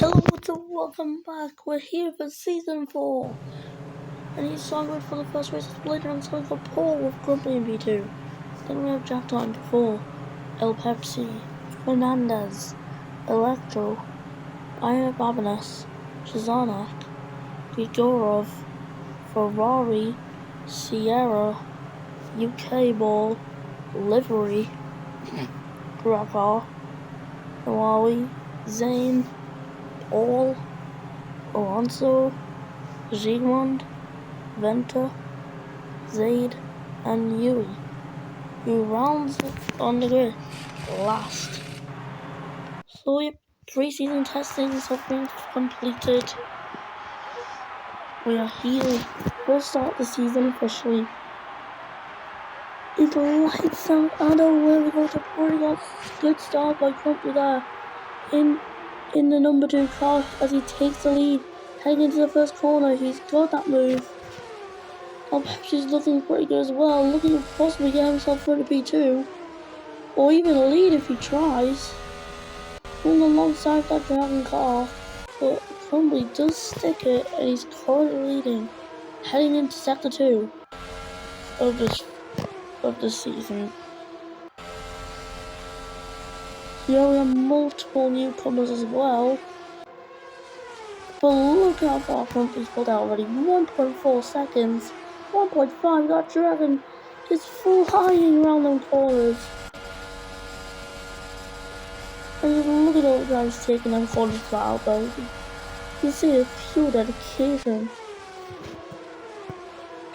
Hello and welcome back. We're here for season 4. And he's song for the first race later on song for Paul with Grumpy in V2. Then we have Jack Time before El Pepsi, Fernandez, Electro, Iron Babanas, Shazanak, Grigorov, Ferrari, Sierra, UK Ball, Livery, Drakkar, Nawawi, Zane, Paul, Alonso, Zygmunt, Venter, Zaid, and Yui, who rounds on the grid last. So yep, pre-season testings have been completed. We are here. We'll start the season officially. It's lights out. I know where we go to bring up. Good start by Grumpy there in the number 2 car as he takes the lead. Heading into the first corner, he's got that move. Pepsi's looking pretty good as well, looking to possibly get himself through the P2, or even a lead if he tries. Going alongside that Dragon car, but Crumbly does stick it and he's currently leading, heading into sector 2 of this season. Here we have multiple newcomers as well, but look how far Crumbly's pulled out already, 1.4 seconds. 1.5, that Dragon is flying around them corners. And just look at all the guys taking them corners flat out though. You can see a pure dedication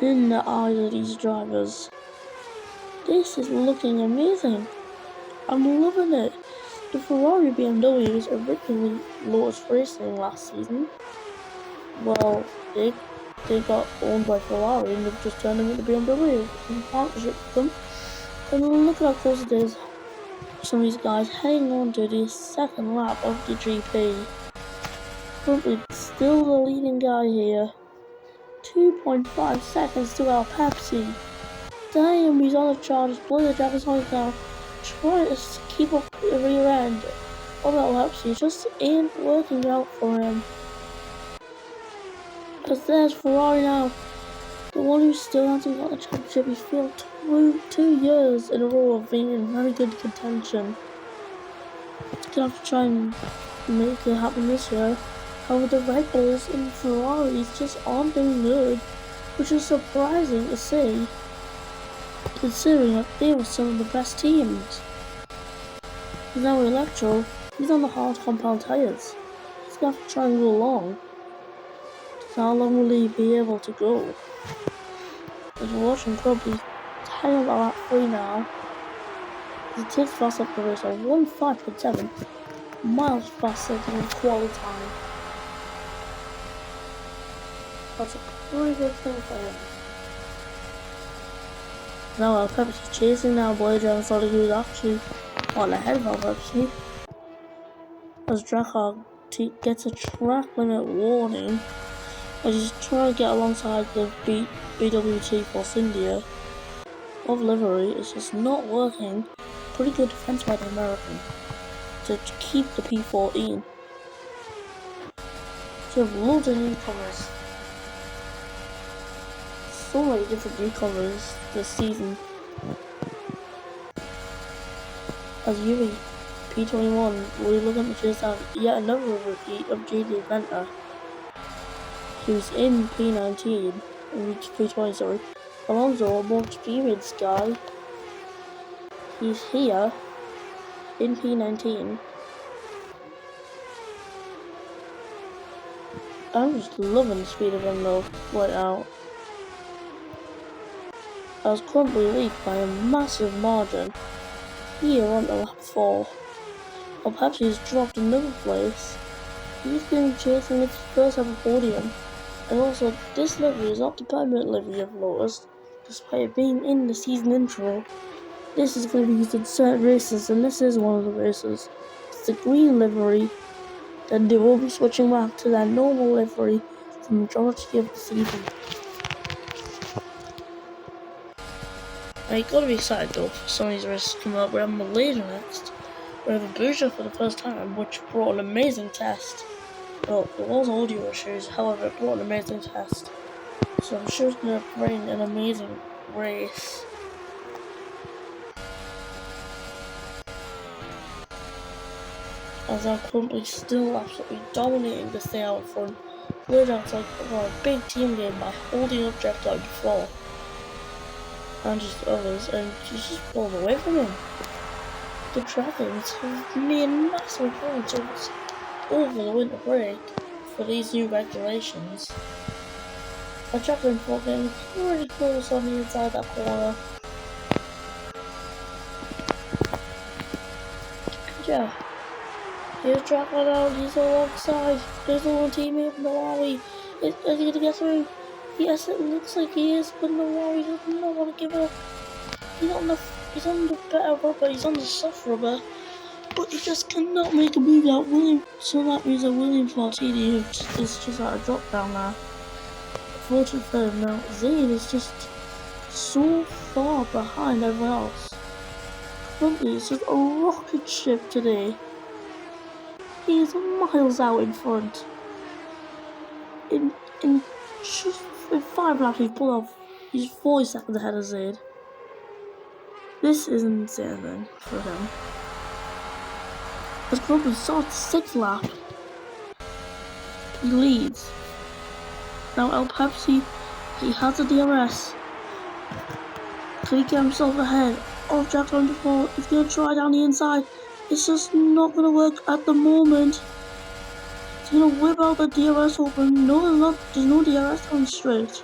in the eyes of these drivers. This is looking amazing. I'm loving it. The Ferrari BMWs originally Lotus Racing last season. Well, they got owned by Ferrari and they've just turned them into BMW in partnership with them. And look at how close it is. Some of these guys heading on to the second lap of the GP. Probably still the leading guy here. 2.5 seconds to our Pepsi. Damn, he's on the charge. Boy, the Japanese on now. Trying to keep up the rear end of our Pepsi. Just ain't working out for him. Because there's Ferrari now. The one who still hasn't got the championship. He's failed 2 years in a row of being in very good contention. Gonna have to try and make it happen this year. However, the Red Bulls and Ferraris just aren't doing good, which is surprising to see, considering that they were some of the best teams. Now Electro, he's on the hard compound tyres. He's gonna have to try and go along. So how long will he be able to go? As we're watching probably heading about lap 3 now. He takes fast up the race at 1.5.7 miles faster than the quali time. That's a pretty good thing for him. Now our Pepsi chasing now Boy Dragon Solid, who's actually on ahead of our Pepsi. As Drakkar gets a track limit warning as he's trying to get alongside the BWT Force India of livery. It's just not working. Pretty good defense by the American to keep the P14. So we have loads of newcomers. So many different newcomers this season. As Yui, P21, we're looking to just have yet another repeat of J.D. Venter, who's in P19, P20, sorry. Alonso, a more experienced guy, he's here in P19. I'm just loving the speed of him though, right now. I was currently lead by a massive margin here on to lap 4. While Pepsi has dropped another place, he's been chasing its first ever podium. And also, this livery is not the permanent livery of Lotus, despite it being in the season intro. This is going to be used in certain races, and this is one of the races. It's the green livery. Then they will be switching back to their normal livery for the majority of the season. I gotta be excited though for some of these races coming up. We have Malaysia next. We have Abuja for the first time, which brought an amazing test. Well, there was audio issues, however, it brought an amazing test. So I'm sure it's going to bring an amazing race. As I'm currently still absolutely dominating the stay out front. We're outside for a big team game by holding up Jack like before. And just others, and just pulled away from him. The Dragons have made massive improvements over the winter break for these new regulations. A Javelin ball getting pretty close on the inside that corner. Yeah. Here's Javelin out, he's alongside. There's no one teammate from Nawawi. Is he gonna get through? Yes, it looks like he is, but Nawawi does not want to give up. He's on the better rubber, he's on the soft rubber. But he just cannot make a move out William, so that means that Williams Martini is just at a drop down now. Fortunate for him now, Zayn is just so far behind everyone else. Currently, it's just a rocket ship today. He's miles out in front. In just in 5 laps, he's pulled off. He's 40 seconds ahead of Zayn. This is an insane thing for him. As Crumpler starts 6th lap, he leads. Now El Pepsi, he has a DRS. Can he get himself ahead of Jack on the floor? He's going to try down the inside. It's just not going to work at the moment. He's going to whip out the DRS open. No, there's no DRS on straight.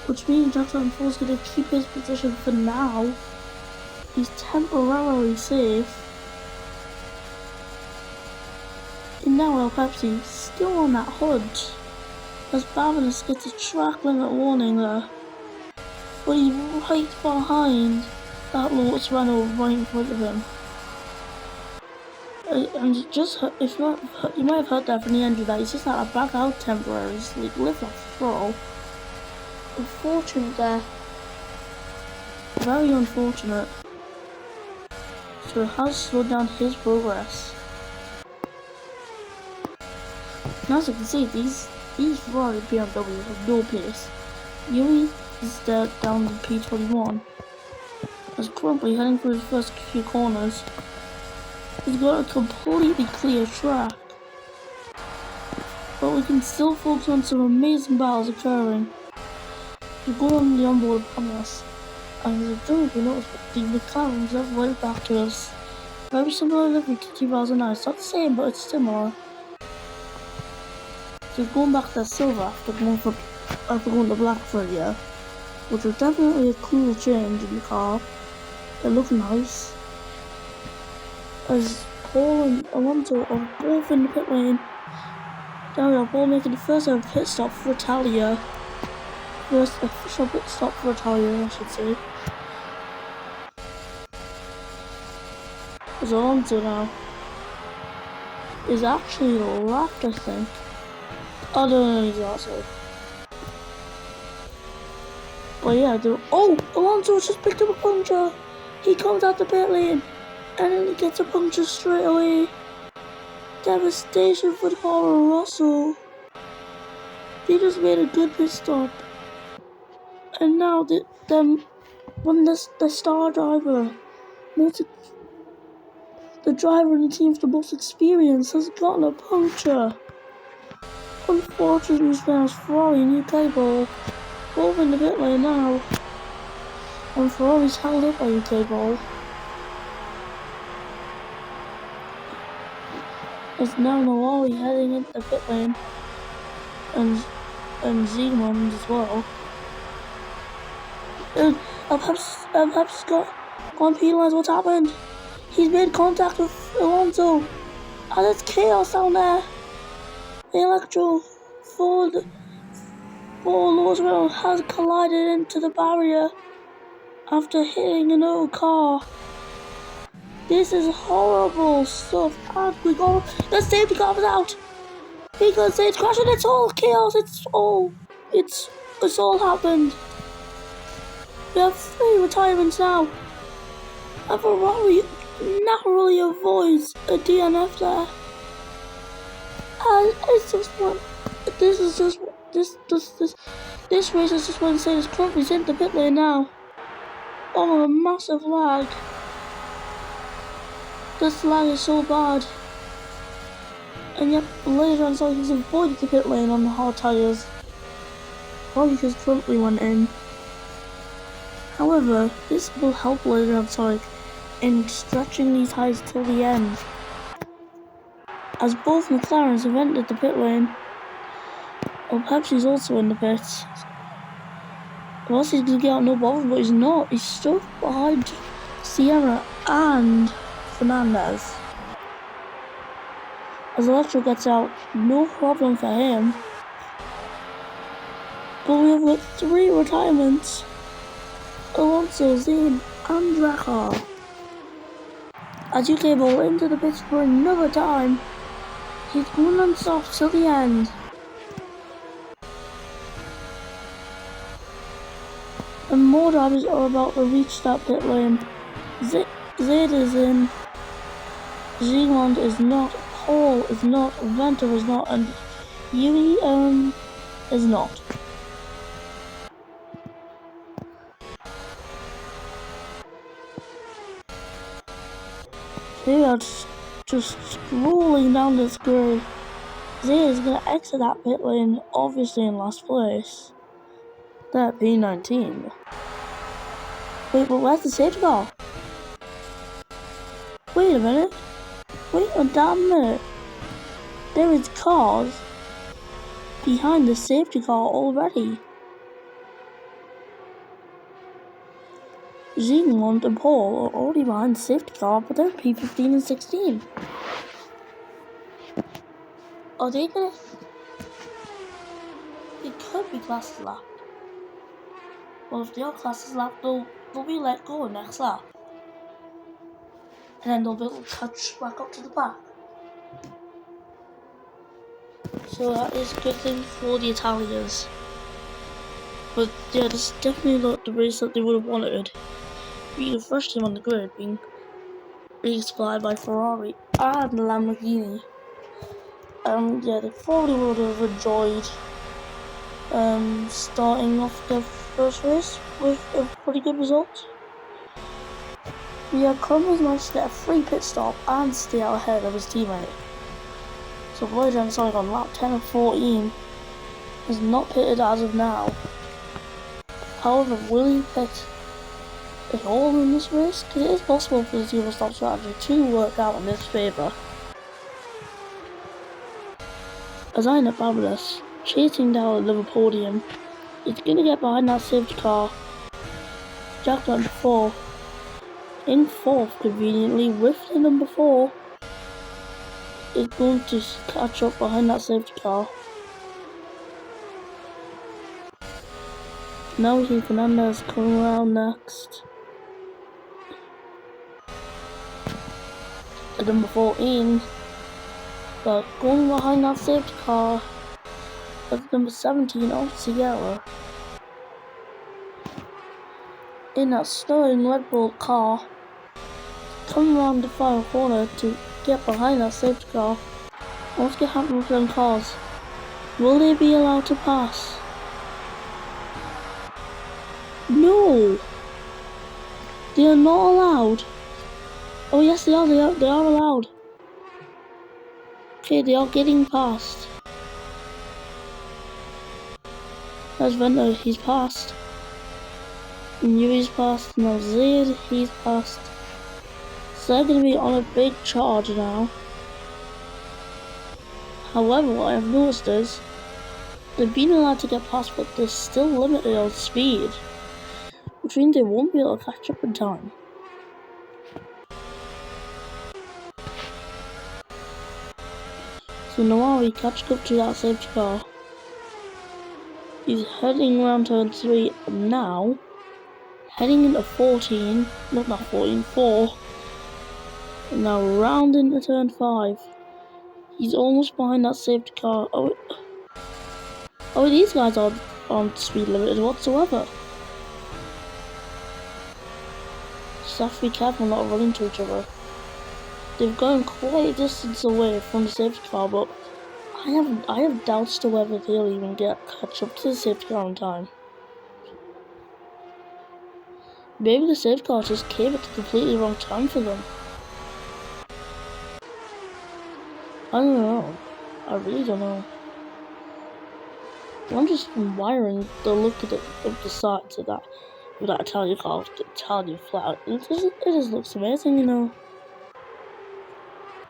Which means Jack on the floor is going to keep his position for now. He's temporarily safe. And now El Pepsi still on that hunt. As Bavinus gets a track limit warning there. But he's right behind that Lotus Renault right in front of him. And just, if you might have heard that from the end of that, he's just had to back out temporarily, just like lift off the throttle. Unfortunate there. Very unfortunate. So it has slowed down his progress. And as you can see, these Ferrari BMWs have no pace. Yui is there down to P21. As currently heading through his first few corners. He's got a completely clear track. But we can still focus on some amazing battles occurring. We'll go on the onboard upon us. And as I don't know if you noticed, but the McLarens are right back to us. Very similar livery to 2009. It's not the same, but it's similar. So going back to silver after going to black for a year, which was definitely a cool change in the car. They look nice. As Paul and Alonso are both in the pit lane. There we are, Paul making the first ever pit stop for Italia. First official pit stop for Italia, I should say. As Alonso now is actually left, I think. Oh no, he's also. But yeah, oh, Alonso just picked up a puncture. He comes out the pit lane, and then he gets a puncture straight away. Devastation for Toro Rosso. They just made a good pit stop, and now the star driver, the driver in the team with the most experience, has gotten a puncture. Unfortunately, there's Ferrari and UK Ball both in the pit lane now, and Ferrari's held up by UK Ball. As now Nawawi heading into the pit lane, and Zeman as well. And Pep's gone penalised. What's happened? He's made contact with Alonso, and it's chaos down there. The Electro Ford Lotus Renault has collided into the barrier after hitting another car. This is horrible stuff. And we go. The safety car is out because it's crashing. It's all chaos. It's all happened. We have 3 retirements now. And Ferrari narrowly avoids a DNF there. And it's just one. This is just this race is just one insane. It's currently in the pit lane now. Oh, a massive lag. This lag is so bad. And yet later on, so he's avoided the pit lane on the hard tyres. Probably because currently went in. However, this will help later on Sonic in stretching these tyres till the end. As both McLarens have entered the pit lane. Well, Pepsi's also in the pits. Well, he's going to get out no bother, but he's not. He's stuck behind Sierra and Fernandez. As Electro gets out, no problem for him. But we have got 3 retirements. Alonso, Zane, and Drakkar. As UK ball into the pits for another time. He's going non-stop till the end. And more drivers are about to reach that pit lane. Zayd is in. Zeeland is not. Paul is not. Venter is not. And Yui is not. They are just rolling down this grid. Zayd is going to exit that pit lane, obviously in last place. That P19. Wait, but where's the safety car? Wait a minute. Wait a damn minute. There is cars behind the safety car already. Zeeland and Paul are already behind the safety car, but they're P15 and 16. Are they gonna? It could be classes lap. Well, if they are classes lap, they'll be let go next lap. And then they'll be able to catch back up to the back. So that is a good thing for the Italians. But yeah, this is definitely not the race that they would have wanted. Being the first team on the grid, being supplied by Ferrari and Lamborghini. Yeah, they probably would have enjoyed starting off the first race with a pretty good result. Yeah, Columbus managed to get a free pit stop and stay out ahead of his teammate. So Blazer Sonic on lap 10 of 14 is not pitted as of now. However, will he pit at all in this race? Because it is possible for the zero stop strategy to work out in his favour. As I end up Fabulous, chasing down another podium, he's going to get behind that safety car. Jack went 4. In 4th, conveniently, with the number 4, is going to catch up behind that safety car. Now we see Fernandez coming around next. At number 14, but going behind that safety car at number 17 of Sierra. In that stunning Red Bull car, coming around the final corner to get behind that safety car. What's going to happen with them cars? Will they be allowed to pass? No! They are not allowed. Oh yes, they are allowed. Okay, they are getting past. There's Venter, he's passed. Yui's passed, now Zayd, he's passed. So they're going to be on a big charge now. However, what I've noticed is, they've been allowed to get past, but they're still limited on speed. Which means they won't be able to catch up in time. So Nawari catching up to that safety car. He's heading around turn 3 now. Heading into 14, not 14, 4. And now round into turn 5. He's almost behind that safety car. Oh, these guys aren't speed limited whatsoever. Just have to be careful not to run into each other. They've gone quite a distance away from the safety car, but I have doubts to whether they'll even catch up to the safety car in time. Maybe the safety car just came at the completely wrong time for them. I don't know. I really don't know. I'm just admiring the look of the sides of that Italian car, the Italian flag. It just looks amazing, you know.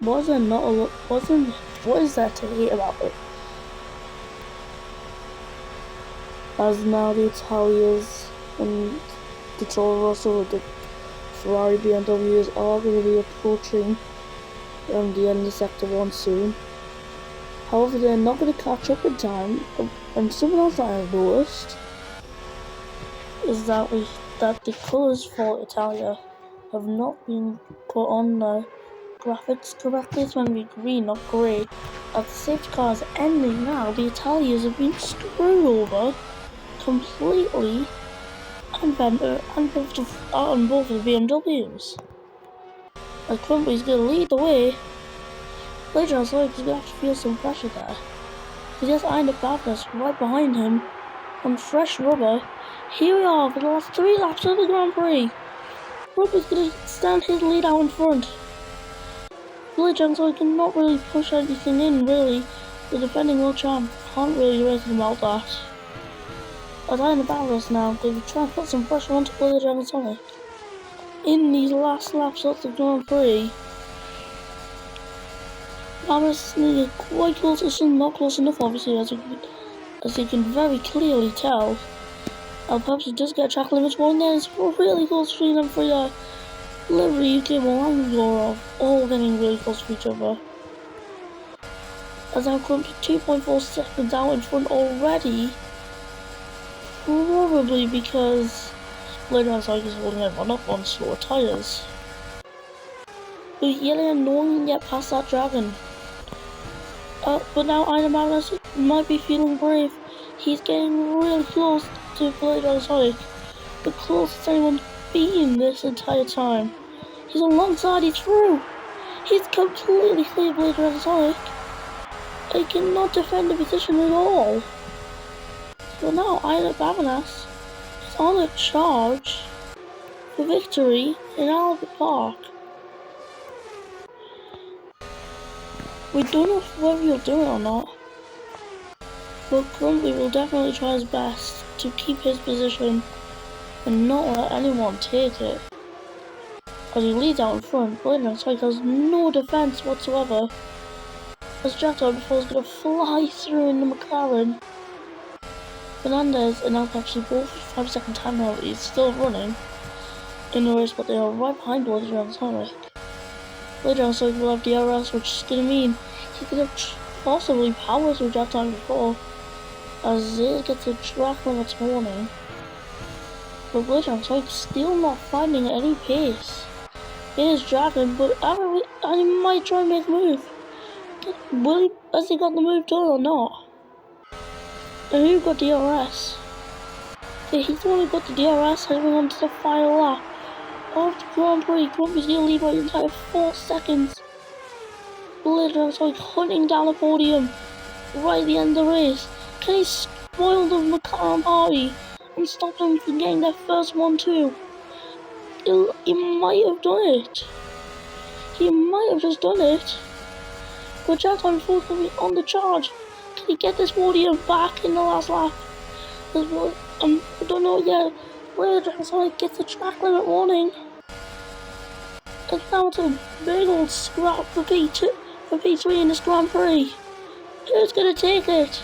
What is there to hate about it? As now the Italians and the Toro Rosso with the Ferrari BMWs are going to be approaching the end of Sector 1 soon. However, they're not going to catch up in time, and something else that I've noticed is that the colours for Italia have not been put on the graphics correctly. It's meant to be green, not grey. As the safety car is ending now, the Italians have been screwed over completely on both of the BMWs. As Crumpy's going to lead the way, later on, so he's going to have to feel some pressure there. Because yes, I end up Badness right behind him on fresh rubber. Here we are for the last 3 laps of the Grand Prix. Rubber's going to stand his lead out in front. Later on, so he cannot really push anything in, really. The defending world champ can't really do anything about that. As I end up Badness now, they will try and put some pressure onto Blazer and Sonic. In these last laps of the Grand Prix, Paris needed quite close to some, not close enough obviously, as you can very clearly tell. Perhaps he does get a track limit one there, it's really close between them for the livery UK and Gorov, all getting really close to each other. As I'm currently 2.4 seconds out in front already, probably because later on Sonic is holding everyone up on slower tyres. But yelling and no one can get past that dragon. But now Iron Magnus might be feeling brave. He's getting really close to Blade on Sonic. The closest anyone's been this entire time. He's alongside, he's through. He's completely clear Blade on Sonic. He cannot defend the position at all. But now Iron Magnus is on a charge for victory in Albert Park. We don't know whether he'll do it or not, but Grumpy will definitely try his best to keep his position and not let anyone take it. As he leads out in front, Blader and Spike has no defence whatsoever. As Jack before is going to fly through in the McLaren. Fernandez and Alp actually both 5-second time penalties still running in the race, but they are right behind Blader and Sonic. Later on, Sonic will have DRS, which is going to mean he could have possibly power through Jack time before, as Zay gets a track limits warning. But later on, Sonic still not finding any pace. It is Dragon, but he might try and make a move. Has he got the move done or not? And who got DRS? Okay, he's the one who got the DRS, heading on to the final lap of the Grand Prix. Grumpy's going to lead by the entire 4 seconds. Blader and Sonic hunting down the podium right at the end of the race. Can he spoil the McLaren party and stop them from getting their first 1-2? He might have done it. He might have just done it. But Jack time before will be on the charge. Can he get this podium back in the last lap? I don't know yet. Blader and Sonic gets the track limit warning. And now it's a big old scrap for P3 in this Grand Prix. Who's gonna take it?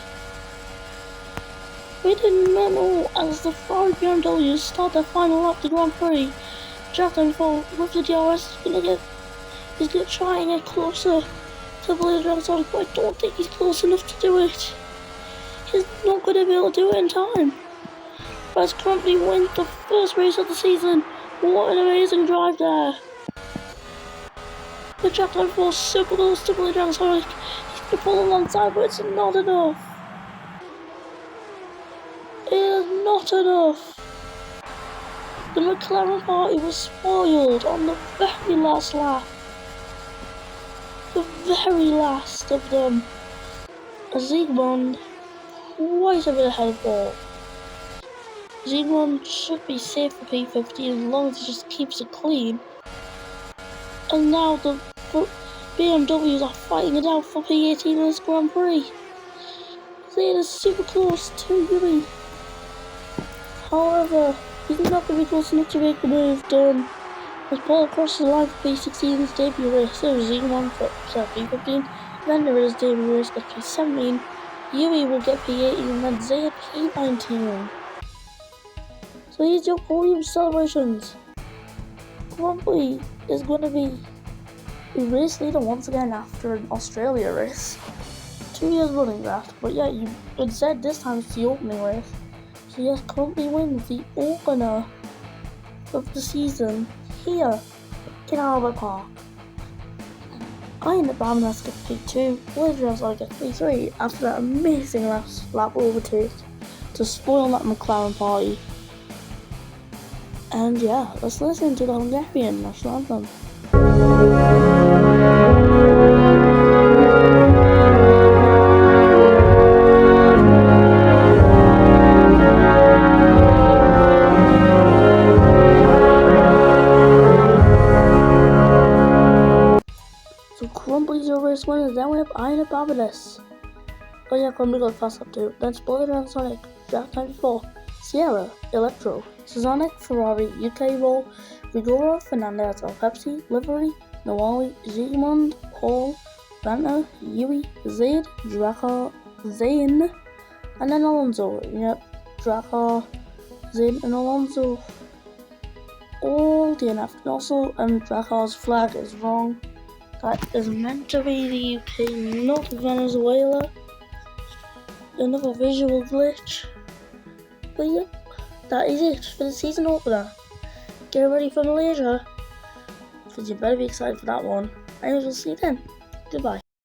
We did not know as the Ferrari BMWs start their final lap of the Grand Prix. Jack time before with the DRS he's gonna try and get closer to Blader and Sonic, but I don't think he's close enough to do it. He's not gonna be able to do it in time. As Crumpy wins the first race of the season. What an amazing drive there. The Jack time before super close to Blader and Sonic. He's gonna pull alongside, but it's not enough. It is not enough. The McLaren party was spoiled on the very last lap. The very last of them. Ziegmund quite a bit ahead of ball. Ziegmund should be safe for P15 as long as he just keeps it clean. And now the BMWs are fighting it out for P18 in this Grand Prix. Zaid is super close to Yui. However, he's not going to be close enough to make the move done. As Paul crosses the line for P16's debut race, there was Ziegmund for P15, then there is debut race at P17. Yui will get P18 and then Zaid P19. So here's your podium celebrations. Grand Prix is going to be a race leader once again after an Australia race. 2 years running that, but yeah, it said this time it's the opening race. So yes, currently wins the opener of the season here in Albert Park. I ended up having us get P2, later I get P3 after that amazing lap overtake to spoil that McLaren party. And yeah, let's listen to the Hungarian national anthem. So Crumbly's your race winner, then we have Aina Babadis. Oh yeah, Crumbly got fast up too. Then Spoiler and Sonic, Jack 94, Sierra, Electro, Sonic, Ferrari, UK Roll, Rigora, Fernandez, Pepsi, Livery, Nawali, Ziegmund, Paul, Vanta, Yui, Zaid, Drakkar, Zane, and then Alonso. Yep, Drakkar, Zane, and Alonso all DNF. And also, Drakkar's flag is wrong. That is meant to be the UK, not Venezuela. Another visual glitch. But yep, that is it for the season opener. Get ready for Malaysia, because you better be excited for that one. I will see you then. Goodbye.